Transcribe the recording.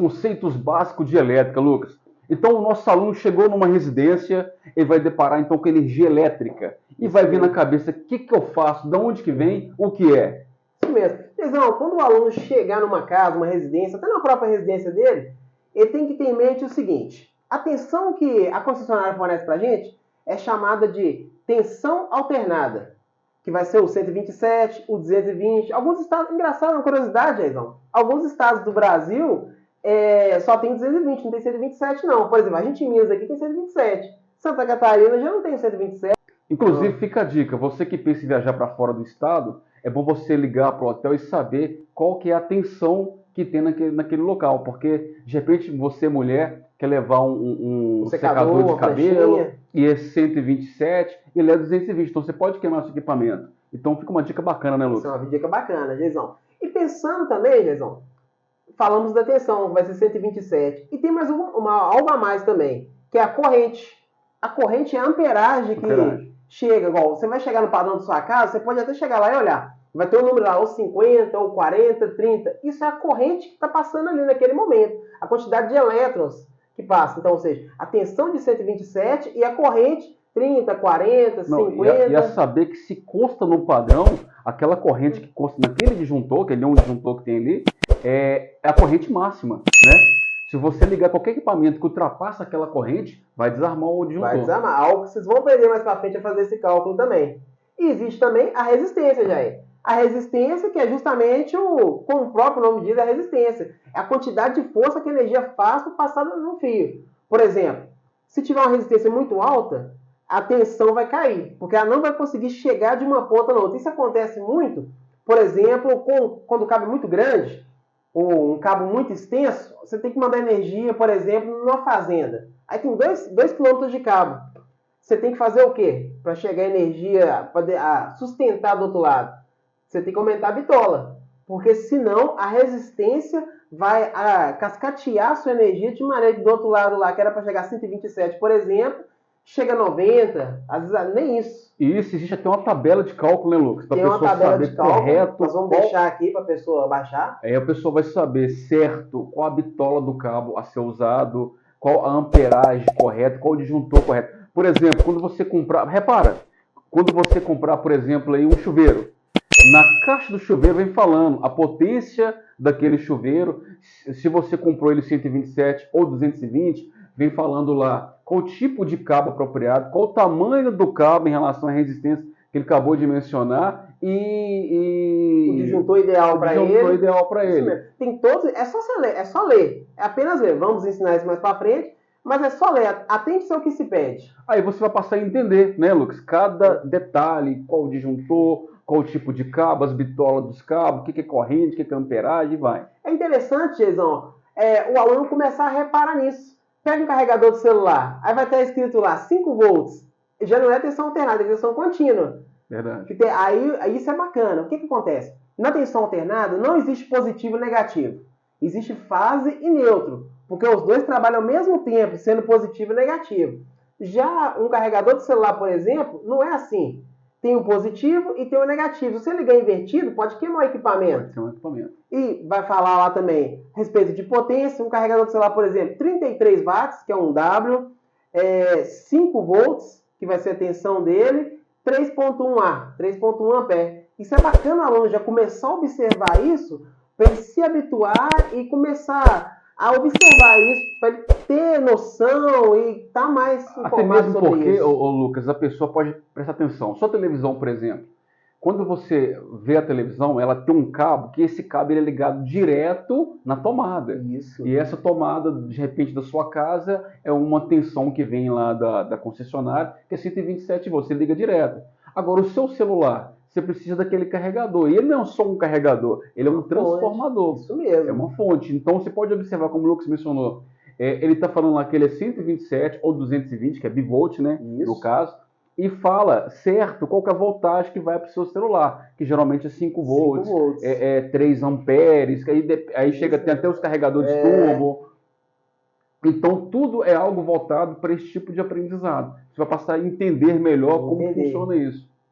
conceitos básicos de elétrica, Lucas. Então, o nosso aluno chegou numa residência, ele vai deparar então com energia elétrica e vai vir na cabeça, o que eu faço, de onde que vem, o que é? Isso mesmo. Tesão, quando o aluno chegar numa casa, uma residência, até na própria residência dele, ele tem que ter em mente o seguinte: a tensão que a concessionária fornece para a gente é chamada de tensão alternada, que vai ser o 127, o 220. Alguns estados, engraçado, uma curiosidade, Jaizão, alguns estados do Brasil só tem 220, não tem 127 não. Por exemplo, a gente em Minas aqui tem 127. Santa Catarina já não tem 127. Inclusive, fica a dica, você que pensa em viajar para fora do estado, é bom você ligar para o hotel e saber qual que é a tensão que tem naquele local, porque de repente você, mulher, quer levar um secador de cabelo e é 127 e ele é 220, então você pode queimar seu equipamento. Então fica uma dica bacana, né, Lucas? Isso é uma dica bacana, Geizão. E pensando também, Geizão, falamos da tensão, que vai ser 127. E tem mais algo a mais também, que é a corrente. A corrente é a amperagem que chega. Igual, você vai chegar no padrão da sua casa, você pode até chegar lá e olhar. Vai ter um número lá, ou 50, ou 40, 30. Isso é a corrente que está passando ali naquele momento. A quantidade de elétrons que passa. Então, ou seja, a tensão de 127 e a corrente 30, 40, 50. E a saber que se consta no padrão, aquela corrente que consta naquele disjuntor, que é um disjuntor que tem ali, é a corrente máxima, né? Se você ligar qualquer equipamento que ultrapassa aquela corrente, vai desarmar o disjuntor. Vai desarmar. Algo que vocês vão aprender mais para frente a fazer esse cálculo também. E existe também a resistência, Jair. A resistência, que é justamente como o próprio nome diz, a resistência. É a quantidade de força que a energia faz para passar no fio. Por exemplo, se tiver uma resistência muito alta, a tensão vai cair, porque ela não vai conseguir chegar de uma ponta na outra. Isso acontece muito, por exemplo, quando o cabo é muito grande, ou um cabo muito extenso, você tem que mandar energia, por exemplo, numa fazenda. Aí tem 2 km de cabo. Você tem que fazer o quê? Para chegar a energia, para sustentar do outro lado. Você tem que aumentar a bitola. Porque senão a resistência vai cascatear a sua energia de maneira que do outro lado lá, que era para chegar a 127, por exemplo, chega a 90, às vezes nem isso. E isso existe até uma tabela de cálculo, né, Lucas? Tem uma tabela de cálculo, correto, nós vamos deixar aqui para a pessoa baixar. Aí a pessoa vai saber certo qual a bitola do cabo a ser usado, qual a amperagem correta, qual o disjuntor correto. Por exemplo, quando você comprar, repara, quando você comprar, por exemplo, aí um chuveiro, na caixa do chuveiro vem falando a potência daquele chuveiro, se você comprou ele 127 ou 220, vem falando lá qual o tipo de cabo apropriado, qual o tamanho do cabo em relação à resistência que ele acabou de mencionar e o disjuntor ideal para ele. Tem todos, é só ler, é apenas ler. Vamos ensinar isso mais para frente, mas é só ler, atente ao que se pede. Aí você vai passar a entender, né, Lucas? Cada detalhe, qual o disjuntor, qual o tipo de cabo, as bitolas dos cabos, o que é corrente, o que é amperagem, vai. É interessante, Geizão, o aluno começar a reparar nisso. Pega um carregador do celular, aí vai estar escrito lá 5 volts. Já não é tensão alternada, é tensão contínua. Verdade. Aí isso é bacana. O que acontece? Na tensão alternada não existe positivo e negativo. Existe fase e neutro, porque os dois trabalham ao mesmo tempo, sendo positivo e negativo. Já um carregador de celular, por exemplo, não é assim. Tem um positivo e tem um negativo. Se você ligar invertido, pode queimar o equipamento. Pode queimar o equipamento. E vai falar lá também a respeito de potência. Um carregador de celular, por exemplo, 33 watts, que é um W, 5 volts, que vai ser a tensão dele, 3.1A, 3.1 ampere. Isso é bacana o aluno já começar a observar isso, para ele se habituar e começar a observar isso, para ele ter noção e estar mais informado sobre isso. Até mesmo porque, Lucas, a pessoa pode prestar atenção. Sua televisão, por exemplo, quando você vê a televisão, ela tem um cabo, que esse cabo ele é ligado direto na tomada. Isso. E essa tomada, de repente, da sua casa, é uma tensão que vem lá da concessionária, que é 127 volts, você liga direto. Agora, o seu celular, você precisa daquele carregador. E ele não é só um carregador, ele é um transformador. Isso mesmo. É uma fonte. Então, você pode observar, como o Lucas mencionou, ele está falando lá que ele é 127 ou 220, que é bivolt, né? Isso. No caso. E fala certo qual que é a voltagem que vai para o seu celular, que geralmente é 5 volts, 3 amperes, que aí chega até os carregadores turbo. Então, tudo é algo voltado para esse tipo de aprendizado. Você vai passar a entender melhor como funciona isso.